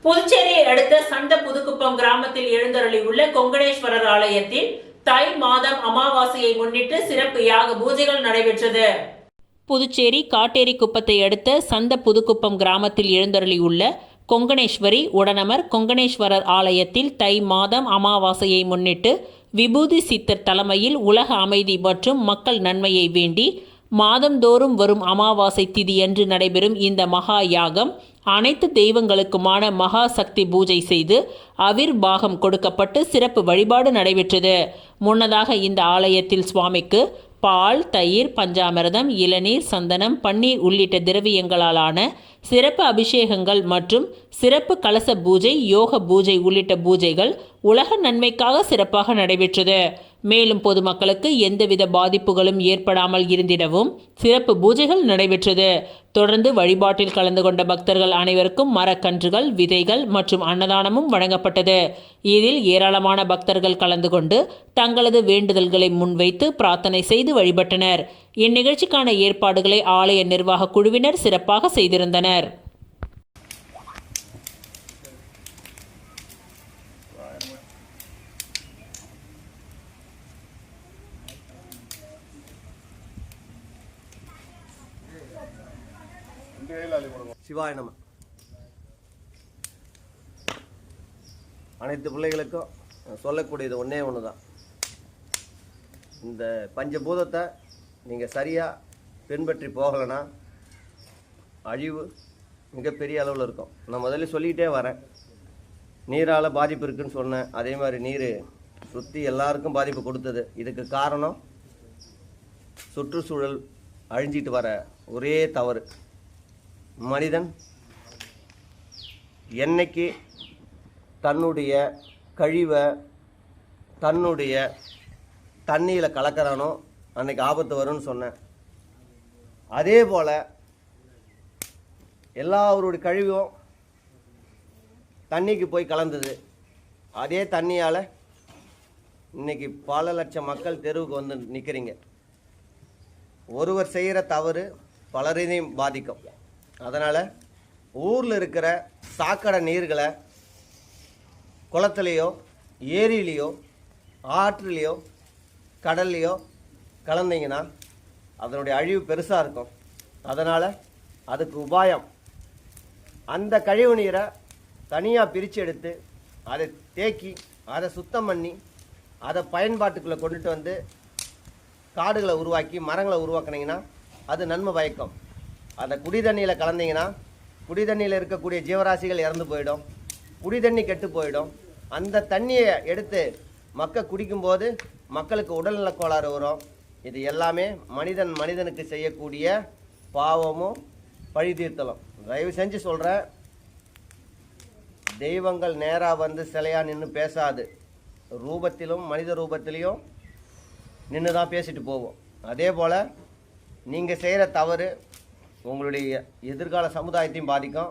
புதுச்சேரியை அடுத்த சந்த புதுக்குப்பம் கிராமத்தில் எழுந்தருளி உள்ள கொங்கணேஸ்வரர் ஆலயத்தில் தை மாதம் அமாவாசையை முன்னிட்டு சிறப்பு யாக பூஜைகள் நடைபெற்றது. புதுச்சேரி காட்டேரி குப்பத்தை அடுத்த சந்த புதுக்குப்பம் கிராமத்தில் எழுந்தருளியுள்ள கொங்கணேஸ்வரி உடனமர் கொங்கணேஸ்வரர் ஆலயத்தில் தை மாதம் அமாவாசையை முன்னிட்டு விபூதி சித்தர் தலைமையில் உலக அமைதி மற்றும் மக்கள் நன்மையை வேண்டி மாதந்தோறும் வரும் அமாவாசை திதியன்று நடைபெறும் இந்த மகா யாகம் அனைத்து தெய்வங்களுக்குமான மகா சக்தி பூஜை செய்து அவிர்பாகம் கொடுக்கப்பட்டு சிறப்பு வழிபாடு நடைபெற்றது. முன்னதாக இந்த ஆலயத்தில் சுவாமிக்கு பால், தயிர், பஞ்சாமிர்தம், இளநீர், சந்தனம், பன்னீர் உள்ளிட்ட திரவியங்களாலான சிறப்பு அபிஷேகங்கள் மற்றும் சிறப்பு கலச பூஜை, யோக பூஜை உள்ளிட்ட பூஜைகள் உலக நன்மைக்காக சிறப்பாக நடைபெற்றது. மேலும் பொதுமக்களுக்கு எந்தவித பாதிப்புகளும் ஏற்படாமல் இருந்திடவும் சிறப்பு பூஜைகள் நடைபெற்றது. தொடர்ந்து வழிபாட்டில் கலந்து கொண்ட பக்தர்கள் அனைவருக்கும் மரக்கன்றுகள், விதைகள் மற்றும் அன்னதானமும் வழங்கப்பட்டது. இதில் ஏராளமான பக்தர்கள் கலந்து கொண்டு தங்களது வேண்டுதல்களை முன்வைத்து பிரார்த்தனை செய்து வழிபட்டனர். இந்நிகழ்ச்சிக்கான ஏற்பாடுகளை ஆலய நிர்வாக குழுவினர் சிறப்பாக செய்திருந்தனர். சிவாய நம. அனைத்து பிள்ளைகளுக்கும் சொல்லக்கூடியது ஒன்றே ஒன்று தான். இந்த பஞ்சபூதத்தை நீங்கள் சரியாக பின்பற்றி போகலைன்னா அழிவு மிகப்பெரிய அளவில் இருக்கும். நான் முதல்ல சொல்லிக்கிட்டே வரேன், நீரால் பாதிப்பு இருக்குதுன்னு சொன்னேன். அதே மாதிரி நீர் சுற்றி எல்லாருக்கும் பாதிப்பு கொடுத்தது. இதுக்கு காரணம் சுற்றுச்சூழல் அழிஞ்சிட்டு வர ஒரே தவறு. மனிதன் என்னைக்கு தன்னுடைய கழிவை தன்னுடைய தண்ணியில் கலக்கிறானோ அன்னைக்கு ஆபத்து வரும்னு சொன்னேன். அதே போல் எல்லாருடைய கழிவும் தண்ணிக்கு போய் கலந்தது. அதே தண்ணியால் இன்னைக்கு பல லட்சம் மக்கள் தெருவுக்கு வந்து நிற்கிறீங்க. ஒருவர் செய்கிற தவறு பலரையும் பாதிக்கும். அதனால் ஊரில் இருக்கிற சாக்கடை நீர்களை குளத்துலேயோ ஏரியிலையோ ஆற்றுலையோ கடல்லையோ கலந்தீங்கன்னா அதனுடைய அழிவு பெருசாக இருக்கும். அதனால் அதுக்கு உபாயம், அந்த கழிவு நீரை தனியாக பிரித்து எடுத்து அதை தேக்கி அதை சுத்தம் பண்ணி அதை பயன்பாட்டுக்குள்ளே கொண்டுட்டு வந்து காடுகளை உருவாக்கி மரங்களை உருவாக்குனீங்கன்னா அது நன்மை பயக்கும். அதை குடி தண்ணியில் கலந்தீங்கன்னா குடி தண்ணியில் இருக்கக்கூடிய ஜீவராசிகள் இறந்து போயிடும், குடி தண்ணி கெட்டு போயிடும். அந்த தண்ணியை எடுத்து மக்கள் குடிக்கும்போது மக்களுக்கு உடல்நல கோளாறு வரும். இது எல்லாமே மனிதனுக்கு செய்யக்கூடிய பாவமும் பழி தீர்த்தலும். தயவு செஞ்சு சொல்கிறேன், தெய்வங்கள் நேராக வந்து சிலையாக நின்று பேசாது. ரூபத்திலும் மனித ரூபத்திலையும் நின்று தான் பேசிட்டு போவோம். அதே போல் நீங்கள் செய்கிற தவறு உங்களுடைய எதிர்கால சமுதாயத்தையும் பாதிக்கும்.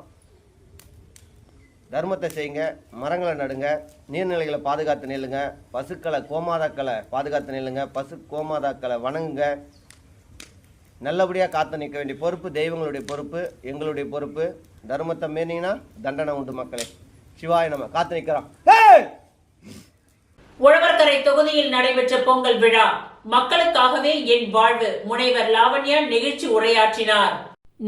தர்மத்தை செய்யுங்க, மரங்களை நடுங்க, நீர்நிலைகளை பாதுகாத்து நில்லுங்க, பசுக்களை கோமாதாக்களை பாதுகாத்து நில்லுங்க, பசு கோமாதாக்களை வணங்குங்க. நல்லபடியாக காத்து நிற்க வேண்டிய பொறுப்பு தெய்வங்களுடைய பொறுப்பு, எங்களுடைய பொறுப்பு. தர்மத்தை மீறினீங்கன்னா தண்டனை உண்டு மக்களே. சிவாய நம்ம காத்து நிற்கிறோம். உழவர்கரை தொகுதியில் நடைபெற்ற பொங்கல் விழா. மக்களுக்காகவே என் வாழ்வு. முனைவர் லாவண்யா நிகழ்ச்சி உரையாற்றினார்.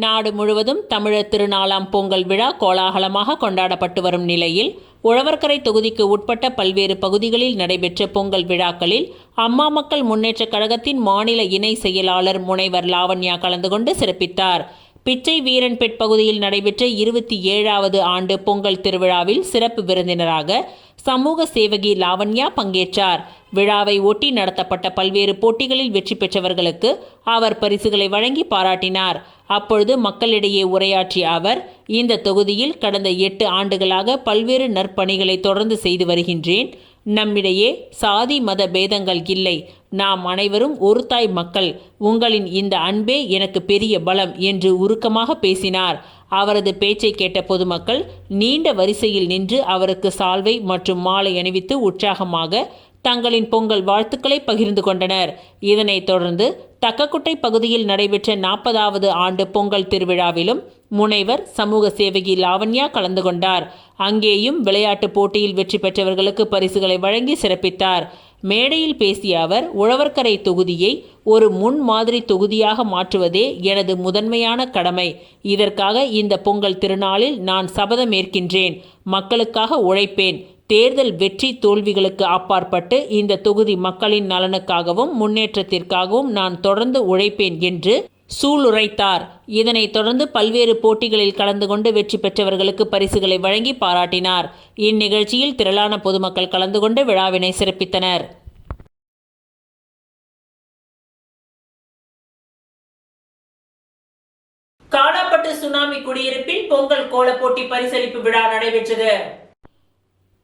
நாடு முழுவதும் தமிழர் திருநாளாம் பொங்கல் விழா கோலாகலமாக கொண்டாடப்பட்டு வரும் நிலையில் உழவர்கரை தொகுதிக்கு உட்பட்ட பல்வேறு பகுதிகளில் நடைபெற்ற பொங்கல் விழாக்களில் அம்மா மக்கள் முன்னேற்றக் கழகத்தின் மாநில இணை செயலாளர் முனைவர் லாவண்யா கலந்து கொண்டு சிறப்பித்தார். பிச்சை வீரன்பேட் பகுதியில் நடைபெற்ற 27வது ஆண்டு பொங்கல் திருவிழாவில் சிறப்பு விருந்தினராக சமூக சேவகி லாவண்யா பங்கேற்றார். விழாவை ஒட்டி நடத்தப்பட்ட பல்வேறு போட்டிகளில் வெற்றி பெற்றவர்களுக்கு அவர் பரிசுகளை வழங்கி பாராட்டினார். அப்பொழுது மக்களிடையே உரையாற்றிய அவர், இந்த தொகுதியில் கடந்த 8 ஆண்டுகளாக பல்வேறு நற்பணிகளை தொடர்ந்து செய்து வருகின்றேன். நம்மிடையே சாதி மத பேதங்கள் இல்லை, நாம் அனைவரும் ஒரு தாய் மக்கள். உங்களின் இந்த அன்பே எனக்கு பெரிய பலம் என்று உருக்கமாக பேசினார். அவரது பேச்சை கேட்ட பொதுமக்கள் நீண்ட வரிசையில் நின்று அவருக்கு சால்வை மற்றும் மாலை அணிவித்து உற்சாகமாக தங்களின் பொங்கல் வாழ்த்துக்களை பகிர்ந்து கொண்டனர். இதனைத் தொடர்ந்து தக்கக்குட்டை பகுதியில் நடைபெற்ற 40வது ஆண்டு பொங்கல் திருவிழாவிலும் முனைவர் சமூக சேவகி லாவண்யா கலந்து கொண்டார். அங்கேயும் விளையாட்டு போட்டியில் வெற்றி பெற்றவர்களுக்கு பரிசுகளை வழங்கி சிறப்பித்தார். மேடையில் பேசிய அவர், உழவர்கரை தொகுதியை ஒரு முன்மாதிரி தொகுதியாக மாற்றுவதே எனது முதன்மையான கடமை. இதற்காக இந்த பொங்கல் திருநாளில் நான் சபதமேற்கின்றேன். மக்களுக்காக உழைப்பேன். தேர்தல் வெற்றி தோல்விகளுக்கு அப்பாற்பட்டு இந்த தொகுதி மக்களின் நலனுக்காகவும் முன்னேற்றத்திற்காகவும் நான் தொடர்ந்து உழைப்பேன் என்று சூளுரைத்தார். இதனைத் தொடர்ந்து பல்வேறு போட்டிகளில் கலந்து கொண்டு வெற்றி பெற்றவர்களுக்கு பரிசுகளை வழங்கி பாராட்டினார். இந்நிகழ்ச்சியில் திரளான பொதுமக்கள் கலந்து கொண்டு விழாவினை சிறப்பித்தனர். காலாப்பட்டு சுனாமி குடியிருப்பில் பொங்கல் கோலப் போட்டி பரிசளிப்பு விழா நடைபெற்றது.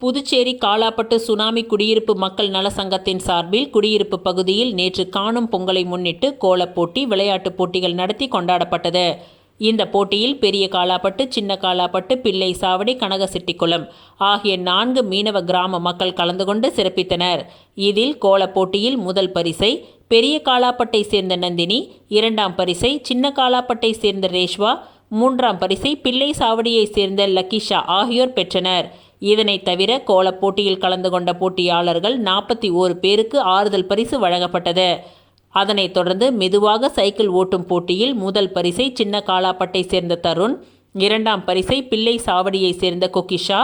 புதுச்சேரி காலாப்பட்டு சுனாமி குடியிருப்பு மக்கள் நல சங்கத்தின் சார்பில் குடியிருப்பு பகுதியில் நேற்று காணும் பொங்கலை முன்னிட்டு கோலப்போட்டி, விளையாட்டுப் போட்டிகள் நடத்தி கொண்டாடப்பட்டது. இந்த போட்டியில் பெரிய காலாப்பட்டு, சின்ன காலாப்பட்டு, பிள்ளை சாவடி, கனகசிட்டிக்குளம் ஆகிய 4 மீனவ கிராம மக்கள் கலந்து கொண்டு சிறப்பித்தனர். இதில் கோலப்போட்டியில் முதல் பரிசை பெரிய காலாப்பட்டை சேர்ந்த நந்தினி, 2ஆம் பரிசை சின்ன காலாப்பட்டை சேர்ந்த ரேஷ்வா, 3ஆம் பரிசை பிள்ளை சாவடியை சேர்ந்த லக்கிஷா ஆகியோர் பெற்றனர். இதனைத் தவிர கோலப் போட்டியில் கலந்து கொண்ட போட்டியாளர்கள் 41 பேருக்கு ஆறுதல் பரிசு வழங்கப்பட்டது. அதனைத் தொடர்ந்து மெதுவாக சைக்கிள் ஓட்டும் போட்டியில் முதல் பரிசை சின்ன காலாப்பட்டை சேர்ந்த தருண், 2ஆம் பரிசை பிள்ளை சாவடியை சேர்ந்த கொக்கிஷா,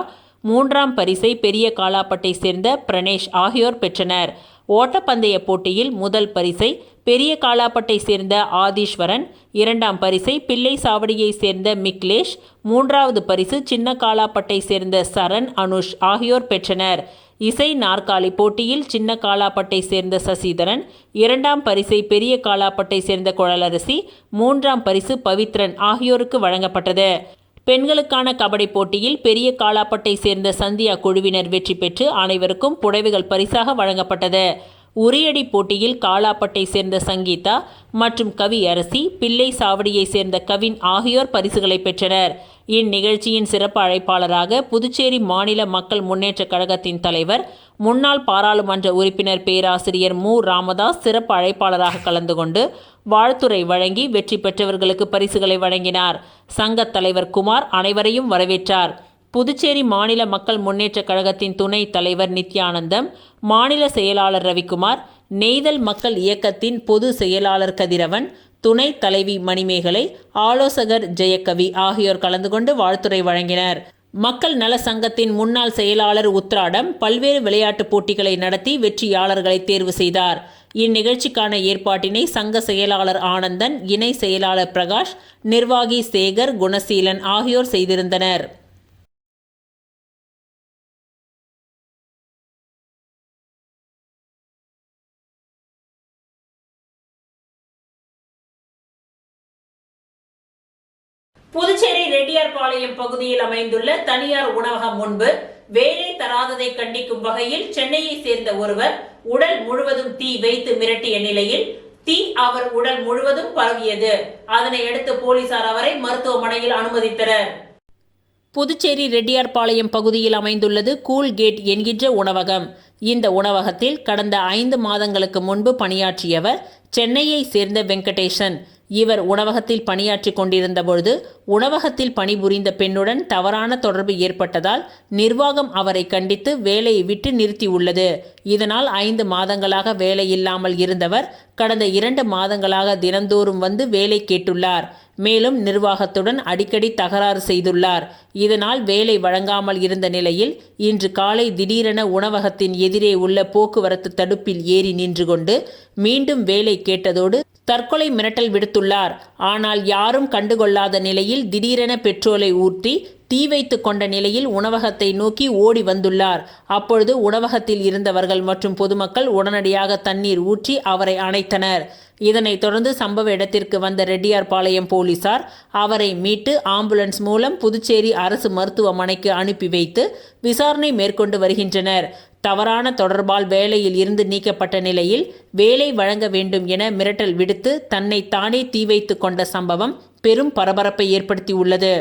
3ஆம் பரிசை பெரிய காலாப்பட்டை சேர்ந்த பிரணேஷ் ஆகியோர் பெற்றனர். ஓட்டப்பந்தய போட்டியில் முதல் பரிசை பெரிய காலாப்பட்டை சேர்ந்த ஆதீஸ்வரன், 2ஆம் பரிசை பிள்ளை சாவடியை சேர்ந்த மிக்லேஷ், 3வது பரிசு சின்ன காலாப்பட்டை சேர்ந்த சரண், அனுஷ் ஆகியோர் பெற்றனர். இசை நாற்காலி போட்டியில் சின்ன காலாப்பட்டை சேர்ந்த சசிதரன், 2ஆம் பரிசை பெரிய காலாப்பட்டை சேர்ந்த குழலரசி, 3ஆம் பரிசு பவித்ரன் ஆகியோருக்கு வழங்கப்பட்டது. பெண்களுக்கான கபடி போட்டியில் பெரிய காலாப்பட்டை சேர்ந்த சந்தியா குழுவினர் வெற்றி பெற்று அனைவருக்கும் புடவைகள் பரிசாக வழங்கப்பட்டது. உரியடி போட்டியில் காலாப்பட்டை சேர்ந்த சங்கீதா மற்றும் கவி அரசி, பிள்ளை சாவடியை சேர்ந்த கவின் ஆகியோர் பரிசுகளை பெற்றனர். இந்நிகழ்ச்சியின் சிறப்பு அழைப்பாளராக புதுச்சேரி மாநில மக்கள் முன்னேற்ற கழகத்தின் தலைவர், முன்னாள் பாராளுமன்ற உறுப்பினர் பேராசிரியர் மு. ராமதாஸ் சிறப்பு அழைப்பாளராக கலந்து கொண்டு வாழ்த்துரை வழங்கி வெற்றி பெற்றவர்களுக்கு பரிசுகளை வழங்கினார். சங்க தலைவர் குமார் அனைவரையும் வரவேற்றார். புதுச்சேரி மாநில மக்கள் முன்னேற்ற கழகத்தின் துணைத் தலைவர் நித்யானந்தம், மாநில செயலாளர் ரவிக்குமார், நெய்தல் மக்கள் இயக்கத்தின் பொது செயலாளர் கதிரவன், துணைத் தலைவி மணிமேகலை, ஆலோசகர் ஜெயக்கவி ஆகியோர் கலந்து கொண்டு வாழ்த்துரை வழங்கினர். மக்கள் நல சங்கத்தின் முன்னாள் செயலாளர் உத்ராடம் பல்வேறு விளையாட்டுப் போட்டிகளை நடத்தி வெற்றியாளர்களை தேர்வு செய்தார். இந்நிகழ்ச்சிக்கான ஏற்பாட்டினை சங்க செயலாளர் ஆனந்தன், இணை செயலாளர் பிரகாஷ், நிர்வாகி சேகர், குணசீலன் ஆகியோர் செய்திருந்தனர். புதுச்சேரி ரெட்டியார்பாளையம் பகுதியில் அமைந்துள்ள தனியார் உணவகம் முன்பு வேலை தராததை கண்டிக்கும் வகையில் சென்னையை சேர்ந்த ஒருவர் உடல் முழுவதும் தீ வைத்து மிரட்டிய நிலையில் தீ அவர் உடல் முழுவதும் பரவியது. அதனை அடுத்து போலீசார் அவரை மருத்துவமனையில் அனுமதித்தனர். புதுச்சேரி ரெட்டியார்பாளையம் பகுதியில் அமைந்துள்ளது கூல் கேட் என்கின்ற உணவகம். இந்த உணவகத்தில் கடந்த 5 மாதங்களுக்கு முன்பு பணியாற்றியவர் சென்னையை சேர்ந்த வெங்கடேசன். இவர் உணவகத்தில் பணியாற்றி கொண்டிருந்த பொழுது உணவகத்தில் பணிபுரிந்த பெண்ணுடன் தவறான தொடர்பு ஏற்பட்டதால் நிர்வாகம் அவரை கண்டித்து வேலையை விட்டு நிறுத்தியுள்ளது. இதனால் 5 மாதங்களாக வேலை இல்லாமல் இருந்தவர் கடந்த 2 மாதங்களாக தினந்தோறும் வந்து வேலை கேட்டுள்ளார். மேலும் நிர்வாகத்துடன் அடிக்கடி தகராறு செய்துள்ளார். இதனால் வேலை வழங்காமல் இருந்த நிலையில் இன்று காலை திடீரென உணவகத்தின் எதிரே உள்ள போக்குவரத்து தடுப்பில் ஏறி நின்று கொண்டு மீண்டும் வேலை கேட்டதோடு தற்கொலை மிரட்டல் விடுத்துள்ளார். ஆனால் யாரும் கண்டுகொள்ளாத நிலையில் திடீரென பெட்ரோலை ஊற்றி தீ வைத்து கொண்ட நிலையில் உணவகத்தை நோக்கி ஓடி வந்துள்ளார். அப்பொழுது உணவகத்தில் இருந்தவர்கள் மற்றும் பொதுமக்கள் உடனடியாக தண்ணீர் ஊற்றி அவரை அணைத்தனர். இதனைத் தொடர்ந்து சம்பவ இடத்திற்கு வந்த ரெட்டியார்பாளையம் போலீசார் அவரை மீட்டு ஆம்புலன்ஸ் மூலம் புதுச்சேரி அரசு மருத்துவமனைக்கு அனுப்பி வைத்து விசாரணை மேற்கொண்டு வருகின்றனர். தவறான தொடர்பால் வேலையில் இருந்து நீக்கப்பட்ட நிலையில் வேலை வழங்க வேண்டும் என மிரட்டல் விடுத்து தன்னை தானே தீ வைத்து கொண்ட சம்பவம் பெரும் பரபரப்பை ஏற்படுத்தியுள்ளது.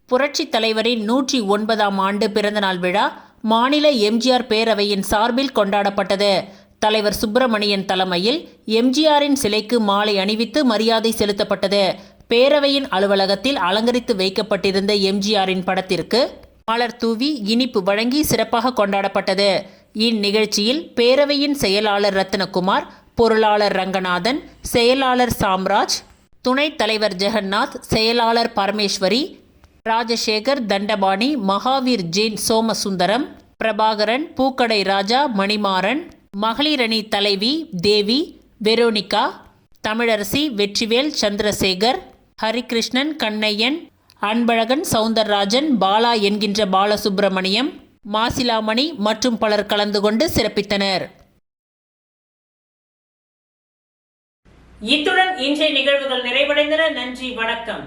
புரட்சித் தலைவரின் 109ஆம் ஆண்டு பிறந்தநாள் விழா மாநில எம்ஜிஆர் பேரவையின் சார்பில் கொண்டாடப்பட்டது. தலைவர் சுப்பிரமணியன் தலைமையில் எம்ஜிஆரின் சிலைக்கு மாலை அணிவித்து மரியாதை செலுத்தப்பட்டது. பேரவையின் அலுவலகத்தில் அலங்கரித்து வைக்கப்பட்டிருந்த எம்ஜிஆரின் படத்திற்கு மலர் தூவி இனிப்பு வழங்கி சிறப்பாக கொண்டாடப்பட்டது. இந்நிகழ்ச்சியில் பேரவையின் செயலாளர் ரத்னகுமார், பொருளாளர் ரங்கநாதன், செயலாளர் சாம்ராஜ், துணைத் தலைவர் ஜெகநாத், செயலாளர் பரமேஸ்வரி, ராஜசேகர், தண்டபாணி, மகாவீர், ஜெயின், சோமசுந்தரம், பிரபாகரன், பூக்கடை ராஜா, மணிமாறன், மகளிரணி தலைவி தேவி, வெரோனிகா, தமிழரசி, வெற்றிவேல், சந்திரசேகர், ஹரிகிருஷ்ணன், கண்ணையன், அன்பழகன், சவுந்தரராஜன், பாலா என்கின்ற பாலசுப்பிரமணியம், மாசிலாமணி மற்றும் பலர் கலந்து கொண்டு சிறப்பித்தனர். இத்துடன் இன்றைய நிகழ்வுகள் நிறைவடைந்தன. நன்றி, வணக்கம்.